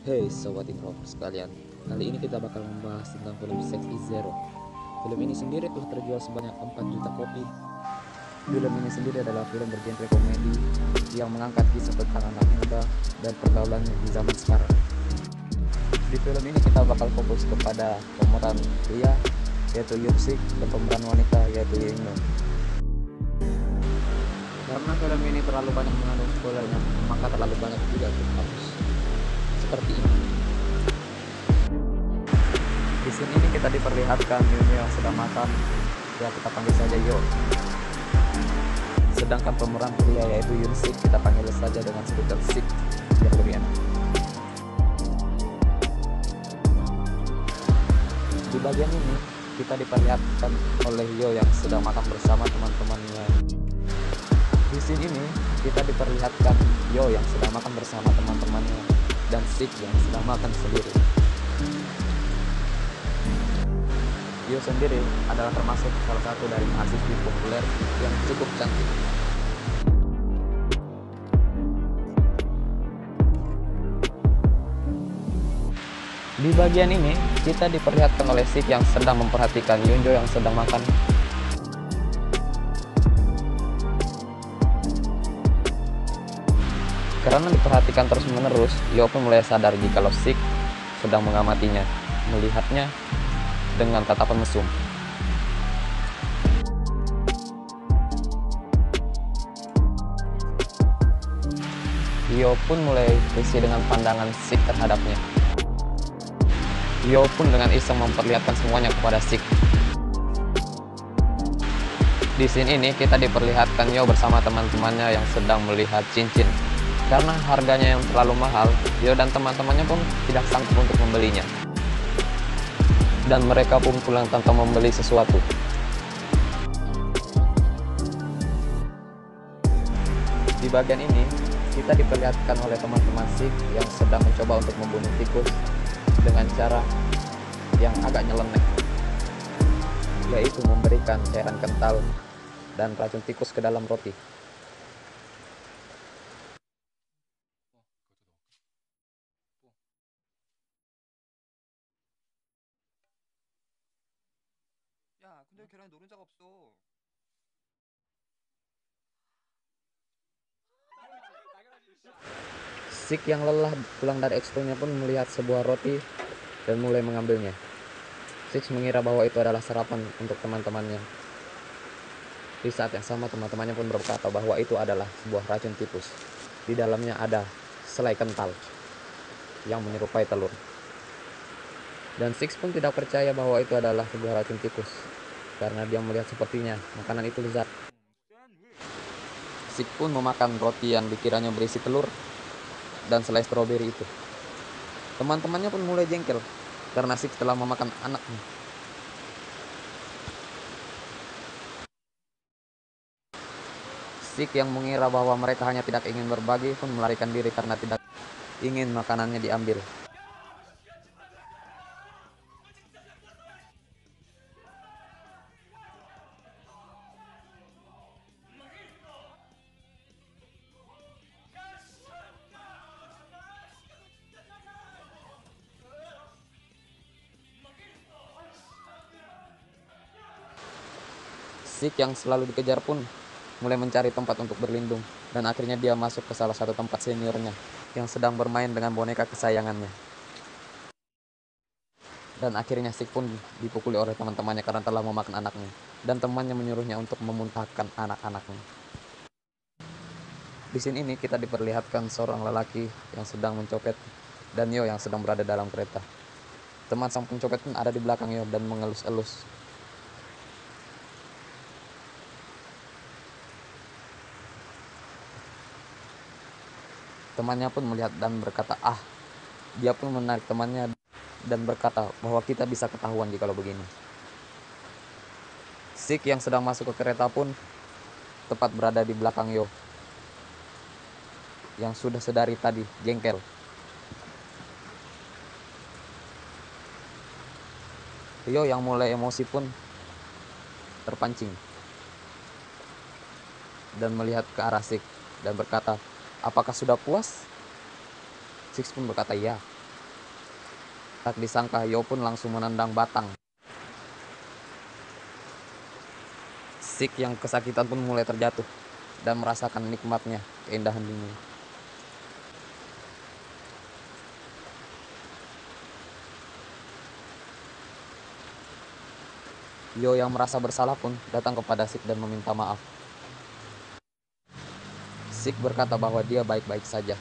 Hey sobat introvert sekalian, kali ini kita bakal membahas tentang film Sex is Zero. Film ini sendiri telah terjual sebanyak 4 juta kopi. Film ini sendiri adalah film bergenre komedi yang mengangkat kisah tentang anak muda dan pergaulannya di zaman sekarang. Di film ini kita bakal fokus kepada pemeran pria yaitu Yursik dan pemeran wanita yaitu Yingnon. Karena film ini terlalu banyak mengandung spoilernya, maka terlalu banyak juga untuk hapus. Seperti ini. Di sini ini kita diperlihatkan Yunyo yang sedang makan, ya kita panggil saja Yo. Sedangkan pemeran pria yaitu Yunsik kita panggil saja dengan sebutan Sik yang lebih enak. Di bagian ini kita diperlihatkan oleh Yo yang sedang makan bersama teman-temannya. Di sini ini kita diperlihatkan Yo yang sedang makan bersama teman-temannya dan Sik yang sedang makan sendiri. Yo sendiri adalah termasuk salah satu dari mahasiswi populer yang cukup cantik. Di bagian ini, kita diperlihatkan oleh Sik yang sedang memperhatikan Yunjo yang sedang makan. Karena diperhatikan terus-menerus, Yo pun mulai sadar jika Sik sedang mengamatinya, melihatnya dengan tatapan mesum. Yo pun mulai risih dengan pandangan Sik terhadapnya. Yo pun dengan iseng memperlihatkan semuanya kepada Sik. Di sini ini kita diperlihatkan Yo bersama teman-temannya yang sedang melihat cincin. Karena harganya yang terlalu mahal, Yo dan teman-temannya pun tidak sanggup untuk membelinya. Dan mereka pun pulang tanpa membeli sesuatu. Di bagian ini, kita diperlihatkan oleh teman-teman Sik yang sedang mencoba untuk membunuh tikus dengan cara yang agak nyeleneh, yaitu memberikan cairan kental dan racun tikus ke dalam roti. 야, 근데 왜 계란에 노른자가 없어? Sik yang lelah pulang dari ekskulnya pun melihat sebuah roti dan mulai mengambilnya. Sik mengira bahwa itu adalah sarapan untuk teman-temannya. Di saat yang sama teman-temannya pun berkata bahwa itu adalah sebuah racun tikus. Di dalamnya ada selai kental yang menyerupai telur. Dan Six pun tidak percaya bahwa itu adalah sebuah racun tikus karena dia melihat sepertinya makanan itu lezat. Six pun memakan roti yang dikiranya berisi telur dan selai stroberi itu. Teman-temannya pun mulai jengkel karena Six telah memakan anaknya. Six yang mengira bahwa mereka hanya tidak ingin berbagi pun melarikan diri karena tidak ingin makanannya diambil. Six yang selalu dikejar pun mulai mencari tempat untuk berlindung dan akhirnya dia masuk ke salah satu tempat seniornya yang sedang bermain dengan boneka kesayangannya. Dan akhirnya Sik pun dipukuli oleh teman-temannya karena telah memakan anaknya. Dan temannya menyuruhnya untuk memuntahkan anak-anaknya. Di sini ini kita diperlihatkan seorang lelaki yang sedang mencopet dan Yo yang sedang berada dalam kereta. Teman sang pencopet pun ada di belakang Yo dan mengelus-elus. Temannya pun melihat dan berkata, "Ah." Dia pun menarik temannya dan berkata bahwa kita bisa ketahuan jika begini. Sik yang sedang masuk ke kereta pun tepat berada di belakang Yo yang sudah sedari tadi jengkel. Yo yang mulai emosi pun terpancing dan melihat ke arah Sik dan berkata, "Apakah sudah puas?" Sik pun berkata, "Ya." Tak disangka Yo pun langsung menendang batang. Sik yang kesakitan pun mulai terjatuh dan merasakan nikmatnya keindahan dunia. Yo yang merasa bersalah pun datang kepada Sik dan meminta maaf. Sik berkata bahwa dia baik-baik saja.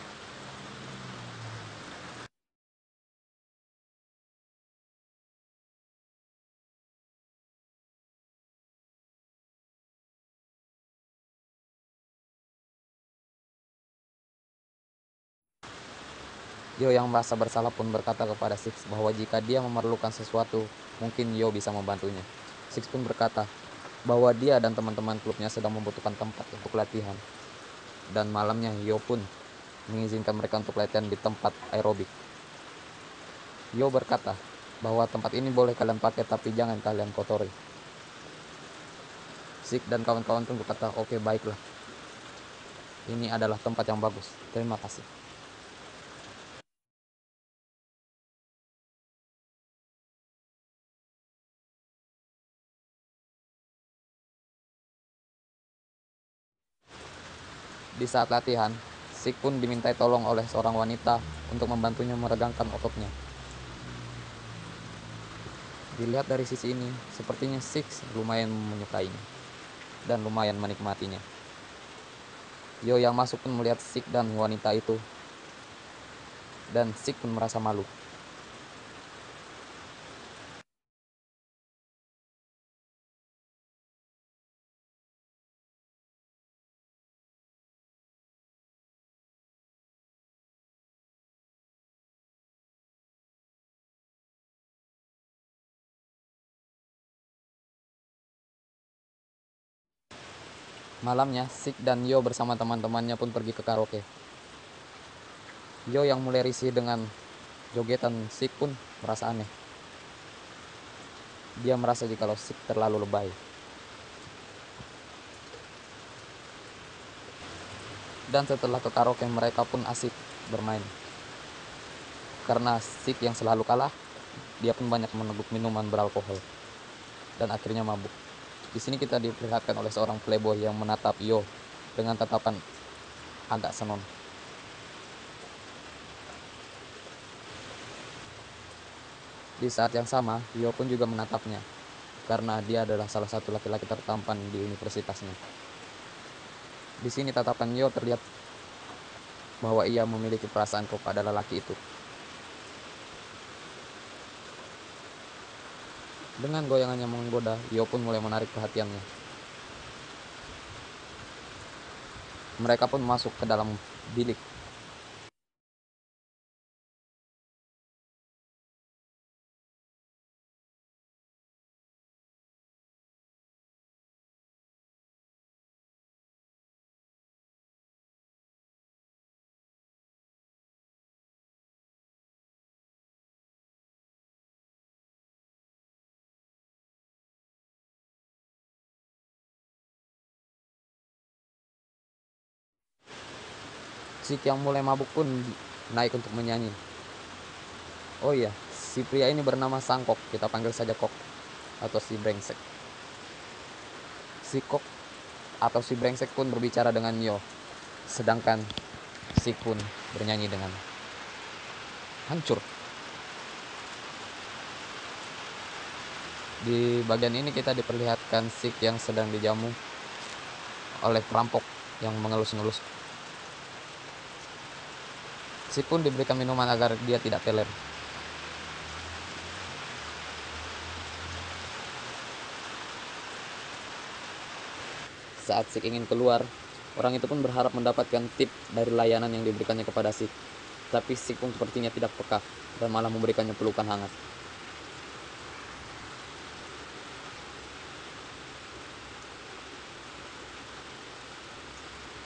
Yo yang merasa bersalah pun berkata kepada Six bahwa jika dia memerlukan sesuatu, mungkin Yo bisa membantunya. Six pun berkata bahwa dia dan teman-teman klubnya sedang membutuhkan tempat untuk latihan. Dan malamnya Yo pun mengizinkan mereka untuk latihan di tempat aerobik. Yo berkata bahwa tempat ini boleh kalian pakai tapi jangan kalian kotori. Six dan kawan-kawan pun berkata, oke, baiklah. Ini adalah tempat yang bagus. Terima kasih. Di saat latihan, Sik pun dimintai tolong oleh seorang wanita untuk membantunya meregangkan ototnya. Dilihat dari sisi ini, sepertinya Six lumayan menyukainya dan lumayan menikmatinya. Yo yang masuk pun melihat Sik dan wanita itu, dan Sik pun merasa malu. Malamnya, Sik dan Yo bersama teman-temannya pun pergi ke karaoke. Yo yang mulai risih dengan jogetan Sik pun merasa aneh. Dia merasa jikalau Sik terlalu lebay. Dan setelah ke karaoke mereka pun asik bermain. Karena Sik yang selalu kalah, dia pun banyak meneguk minuman beralkohol dan akhirnya mabuk. Di sini kita diperlihatkan oleh seorang playboy yang menatap Yo dengan tatapan agak senon. Di saat yang sama, Yo pun juga menatapnya karena dia adalah salah satu laki-laki tertampan di universitasnya. Di sini tatapan Yo terlihat bahwa ia memiliki perasaan kepada lelaki itu. Dengan goyangan yang menggoda, Yo pun mulai menarik perhatiannya. Mereka pun masuk ke dalam bilik. Sik yang mulai mabuk pun naik untuk menyanyi. Oh iya, si pria ini bernama Sangkok, kita panggil saja Kok atau si Brengsek. Si Kok atau si Brengsek pun berbicara dengan Yo, sedangkan Sik pun bernyanyi dengan hancur. Di bagian ini kita diperlihatkan Sik yang sedang dijamu oleh perampok yang mengelus-ngelus. Sik pun diberikan minuman agar dia tidak teler. Saat Sik ingin keluar, orang itu pun berharap mendapatkan tip dari layanan yang diberikannya kepada Sik. Tapi Sik pun sepertinya tidak peka dan malah memberikannya pelukan hangat.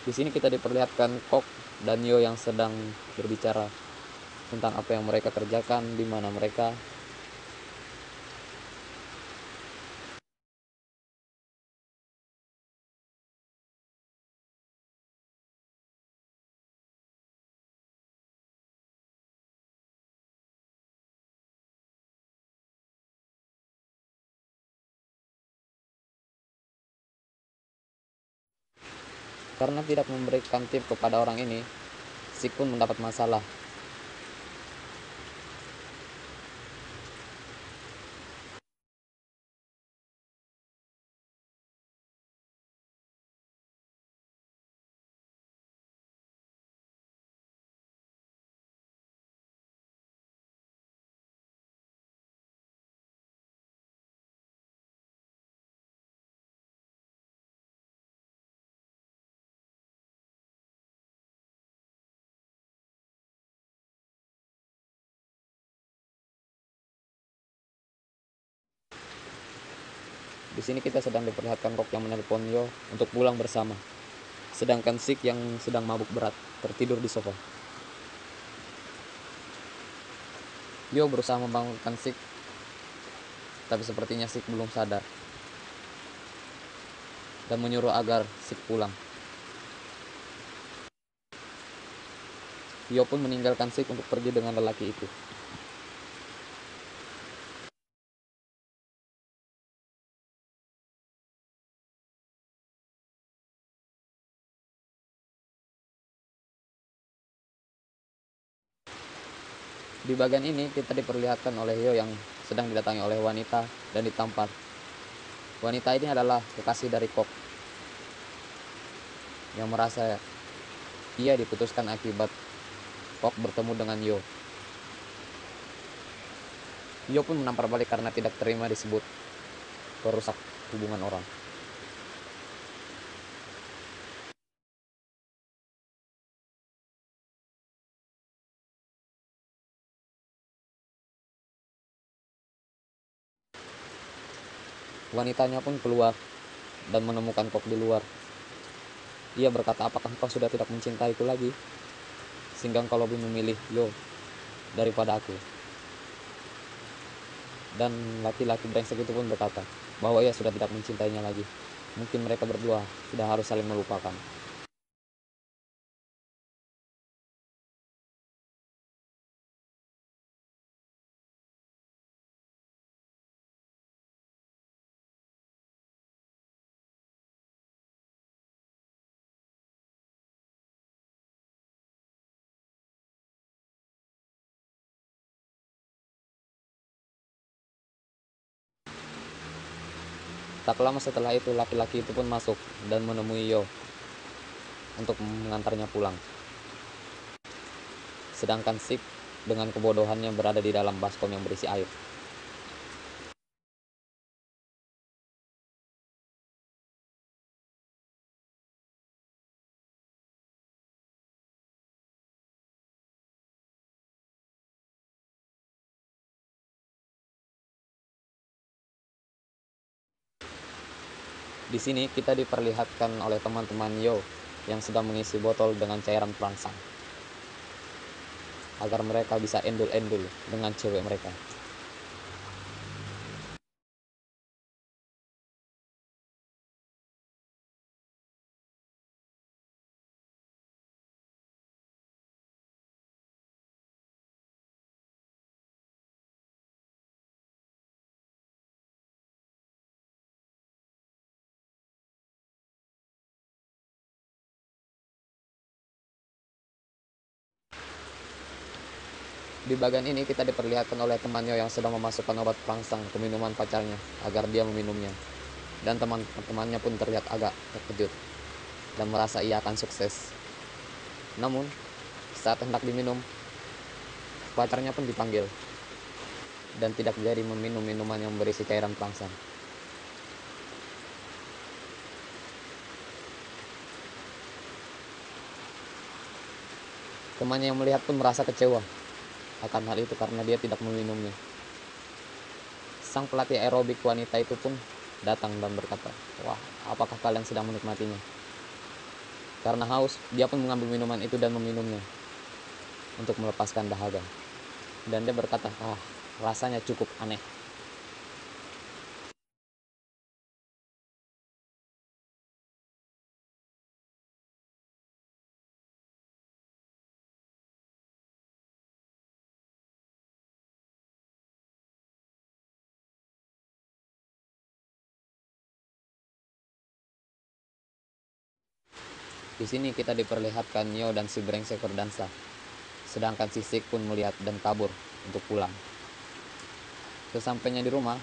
Di sini kita diperlihatkan Kok dan Yo yang sedang berbicara tentang apa yang mereka kerjakan, di mana mereka Karena tidak memberikan tip kepada orang ini, Sik pun mendapat masalah. Di sini kita sedang diperlihatkan Kok yang menelpon Yo untuk pulang bersama. Sedangkan Sik yang sedang mabuk berat tertidur di sofa. Yo berusaha membangunkan Sik, tapi sepertinya Sik belum sadar dan menyuruh agar Sik pulang. Yo pun meninggalkan Sik untuk pergi dengan lelaki itu. Di bagian ini kita diperlihatkan oleh Yo yang sedang didatangi oleh wanita dan ditampar. Wanita ini adalah kekasih dari Kok yang merasa ia diputuskan akibat Kok bertemu dengan Yo. Yo pun menampar balik karena tidak terima disebut perusak hubungan orang. Wanitanya pun keluar dan menemukan Kok di luar. Ia berkata, apakah kau sudah tidak mencintaiku lagi? Sehingga kau lebih memilih Yo daripada aku. Dan laki-laki brengsek itu pun berkata bahwa ia sudah tidak mencintainya lagi. Mungkin mereka berdua sudah harus saling melupakan. Tak lama setelah itu laki-laki itu pun masuk dan menemui Yo untuk mengantarnya pulang. Sedangkan Sik dengan kebodohannya berada di dalam baskom yang berisi air. Di sini kita diperlihatkan oleh teman-teman Yo yang sedang mengisi botol dengan cairan perangsang agar mereka bisa endul-endul dengan cewek mereka. Di bagian ini kita diperlihatkan oleh temannya yang sedang memasukkan obat perangsang ke minuman pacarnya agar dia meminumnya. Dan teman-temannya pun terlihat agak terkejut dan merasa ia akan sukses. Namun, saat hendak diminum, pacarnya pun dipanggil dan tidak jadi meminum minuman yang berisi cairan perangsang. Temannya yang melihat pun merasa kecewa akan hal itu karena dia tidak meminumnya. Sang pelatih aerobik wanita itu pun datang dan berkata, wah, apakah kalian sedang menikmatinya? Karena haus, dia pun mengambil minuman itu dan meminumnya untuk melepaskan dahaga. Dan dia berkata, rasanya cukup aneh. Di sini kita diperlihatkan Yo dan si brengsek berdansa. Sedangkan si Sik pun melihat dan kabur untuk pulang. Sesampainya di rumah,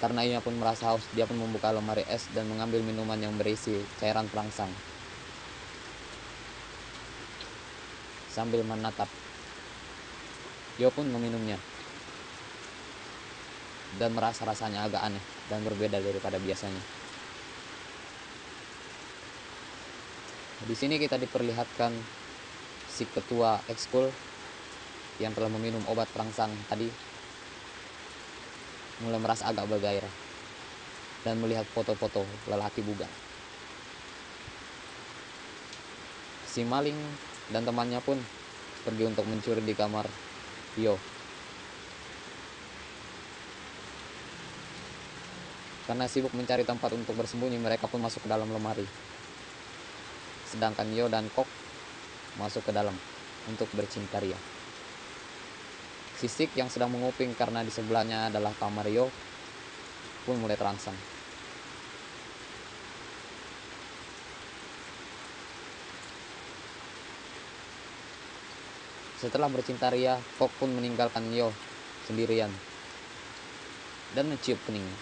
karena ia pun merasa haus, dia pun membuka lemari es dan mengambil minuman yang berisi cairan perangsang. Sambil menatap, Yo pun meminumnya dan merasa rasanya agak aneh dan berbeda daripada biasanya. Di sini kita diperlihatkan si ketua ekskul yang telah meminum obat perangsang tadi mulai merasa agak bergairah dan melihat foto-foto lelaki bugar. Si maling dan temannya pun pergi untuk mencuri di kamar Yo. Karena sibuk mencari tempat untuk bersembunyi, mereka pun masuk ke dalam lemari. Sedangkan Yo dan Kok masuk ke dalam untuk bercinta ria. Sisik yang sedang menguping karena di sebelahnya adalah kamar Yo pun mulai terangsang. Setelah bercinta ria, Kok pun meninggalkan Yo sendirian dan mencium keningnya.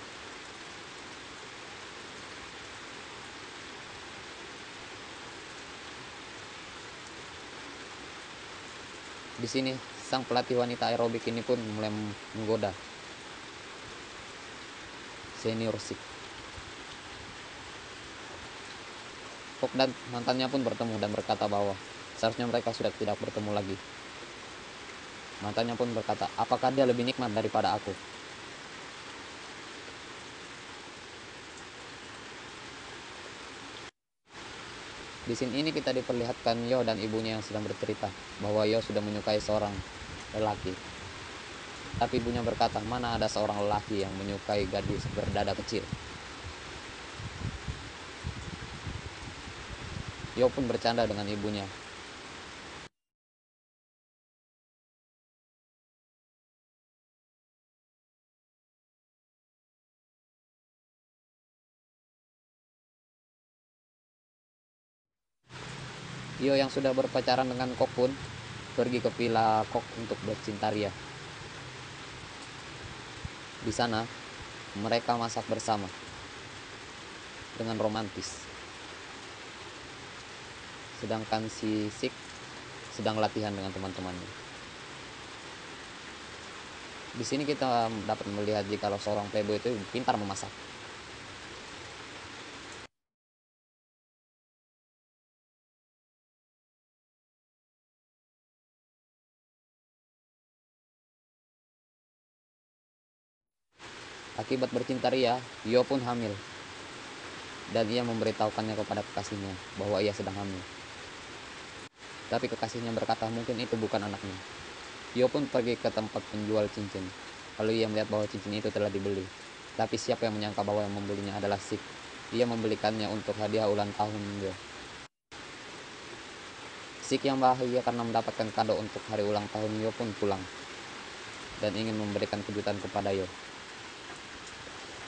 Di sini, sang pelatih wanita aerobik ini pun mulai menggoda senior Sik. Kok dan mantannya pun bertemu dan berkata bahwa seharusnya mereka sudah tidak bertemu lagi. Mantannya pun berkata, apakah dia lebih nikmat daripada aku? Di sini ini kita diperlihatkan Yo dan ibunya yang sedang bercerita bahwa Yo sudah menyukai seorang lelaki. Tapi ibunya berkata, mana ada seorang lelaki yang menyukai gadis berdada kecil. Yo pun bercanda dengan ibunya. Yo yang sudah berpacaran dengan Kok pun pergi ke villa Kok untuk bercinta ria. Di sana, mereka masak bersama dengan romantis. Sedangkan si Sik sedang latihan dengan teman-temannya. Di sini kita dapat melihat jika seorang playboy itu pintar memasak. Akibat bercinta ria, Yo pun hamil. Dan ia memberitahukannya kepada kekasihnya bahwa ia sedang hamil. Tapi kekasihnya berkata mungkin itu bukan anaknya. Yo pun pergi ke tempat penjual cincin. Lalu ia melihat bahwa cincin itu telah dibeli. Tapi siapa yang menyangka bahwa yang membelinya adalah Sik. Ia membelikannya untuk hadiah ulang tahun Yo. Sik yang bahagia karena mendapatkan kado untuk hari ulang tahun Yo pun pulang dan ingin memberikan kejutan kepada Yo.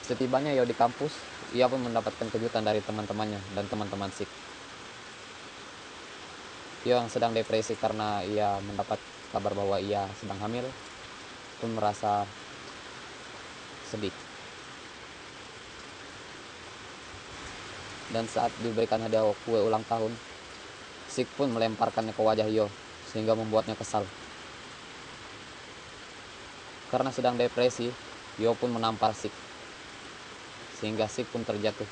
Setibanya Yo di kampus, ia pun mendapatkan kejutan dari teman-temannya dan teman-teman Sik. Yo yang sedang depresi karena ia mendapat kabar bahwa ia sedang hamil pun merasa sedih. Dan saat diberikan hadiah kue ulang tahun, Sik pun melemparkannya ke wajah Yo sehingga membuatnya kesal. Karena sedang depresi, Yo pun menampar Sik sehingga Sik pun terjatuh.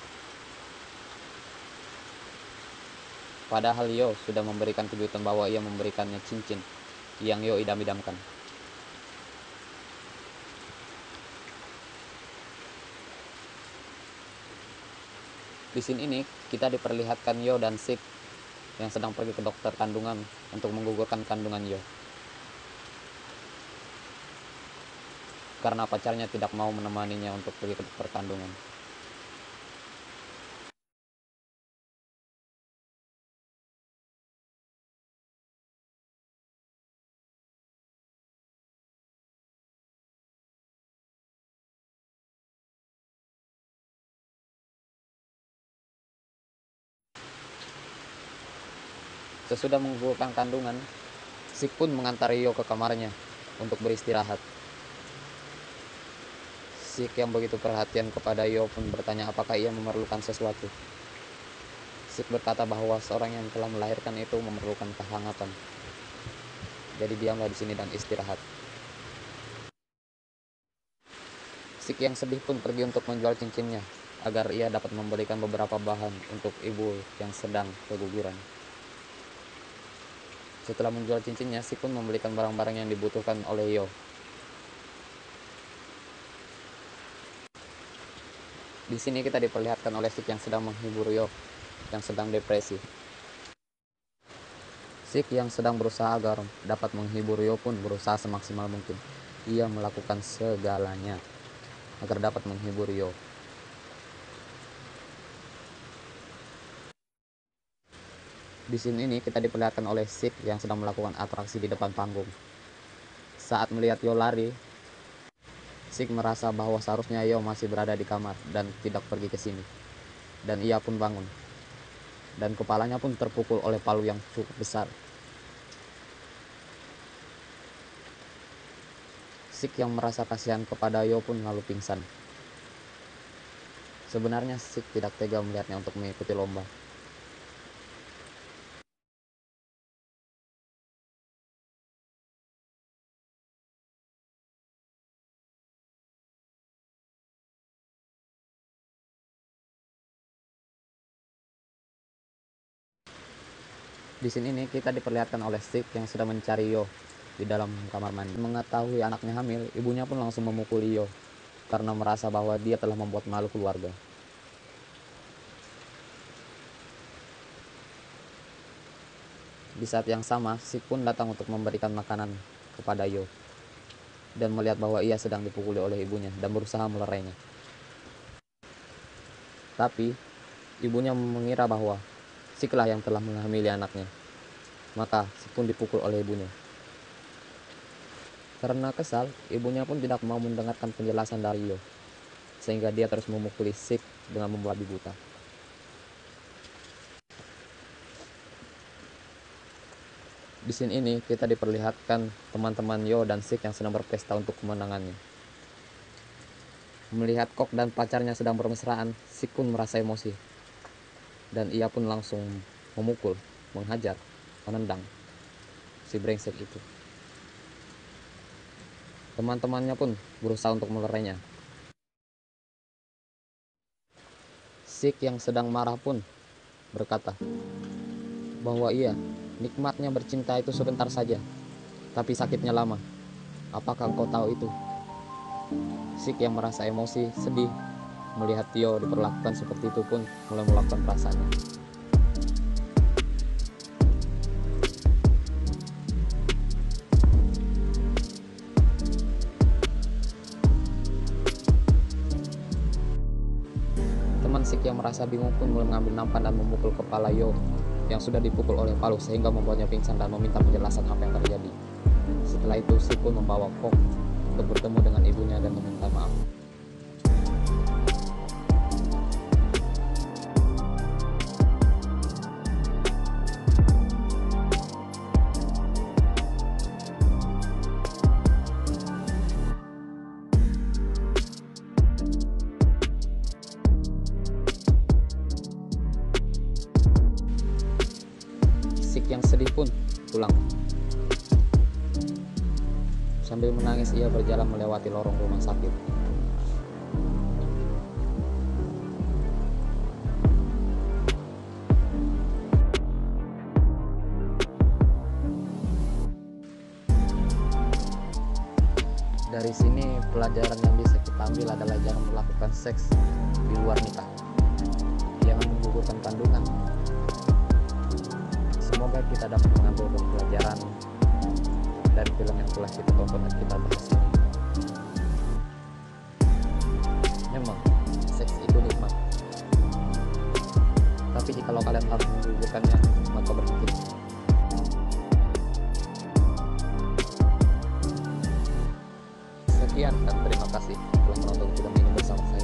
Padahal Yo sudah memberikan kejutan bahwa ia memberikannya cincin yang Yo idam-idamkan. Di sini ini kita diperlihatkan Yo dan Sik yang sedang pergi ke dokter kandungan untuk menggugurkan kandungan Yo. Karena pacarnya tidak mau menemaninya untuk pergi ke dokter kandungan. Sesudah menggugurkan kandungan, Sik pun mengantar Yo ke kamarnya untuk beristirahat. Sik yang begitu perhatian kepada Yo pun bertanya apakah ia memerlukan sesuatu. Sik berkata bahwa seorang yang telah melahirkan itu memerlukan kehangatan. Jadi diamlah di sini dan istirahat. Sik yang sedih pun pergi untuk menjual cincinnya agar ia dapat memberikan beberapa bahan untuk ibu yang sedang keguguran. Setelah menjual cincinnya, Sik pun membelikan barang-barang yang dibutuhkan oleh Yo. Di sini kita diperlihatkan oleh Sik yang sedang menghibur Yo, yang sedang depresi. Sik yang sedang berusaha agar dapat menghibur Yo pun berusaha semaksimal mungkin. Ia melakukan segalanya agar dapat menghibur Yo. Di sini ini kita diperlihatkan oleh Sik yang sedang melakukan atraksi di depan panggung. Saat melihat Yo lari, Sik merasa bahwa seharusnya Yo masih berada di kamar dan tidak pergi ke sini. Dan ia pun bangun. Dan kepalanya pun terpukul oleh palu yang cukup besar. Sik yang merasa kasihan kepada Yo pun lalu pingsan. Sebenarnya Sik tidak tega melihatnya untuk mengikuti lomba. Di sini nih kita diperlihatkan oleh Sik yang sedang mencari Yo di dalam kamar mandi. Mengetahui anaknya hamil, ibunya pun langsung memukuli Yo karena merasa bahwa dia telah membuat malu keluarga. Di saat yang sama, Sik pun datang untuk memberikan makanan kepada Yo dan melihat bahwa ia sedang dipukuli oleh ibunya dan berusaha melerainya. Tapi ibunya mengira bahwa Siklah yang telah menghamili anaknya. Maka Sik pun dipukul oleh ibunya. Karena kesal, ibunya pun tidak mau mendengarkan penjelasan dari Yo, sehingga dia terus memukuli Sik dengan membabi buta. Di sini ini kita diperlihatkan teman-teman Yo dan Sik yang sedang berpesta untuk kemenangannya. Melihat Kok dan pacarnya sedang bermesraan, Sik pun merasa emosi. Dan ia pun langsung memukul, menghajar, menendang si brengsek itu. Teman-temannya pun berusaha untuk melerainya. Sik yang sedang marah pun berkata bahwa iya, nikmatnya bercinta itu sebentar saja, tapi sakitnya lama. Apakah engkau tahu itu? Sik yang merasa emosi, sedih, melihat Yo diperlakukan seperti itu pun mulai melakukan perasaannya. Teman Sik yang merasa bingung pun mulai mengambil nampan dan memukul kepala Yo yang sudah dipukul oleh palu sehingga membuatnya pingsan dan meminta penjelasan apa yang terjadi. Setelah itu Sik pun membawa Kok untuk bertemu dengan ibunya dan meminta maaf. Sik yang sedih pun pulang. Sambil menangis ia berjalan melewati lorong rumah sakit. Dari sini pelajaran yang bisa kita ambil adalah jangan melakukan seks di luar nikah. Jangan menggugurkan kandungan. Semoga kita dapat mengambil pelajaran dari film yang telah kita tonton dan kita bahas ini. Memang seks itu nikmat, tapi jikalau kalian harus menggugurkannya, maka berhenti. Sekian dan terima kasih telah menonton film ini bersama saya.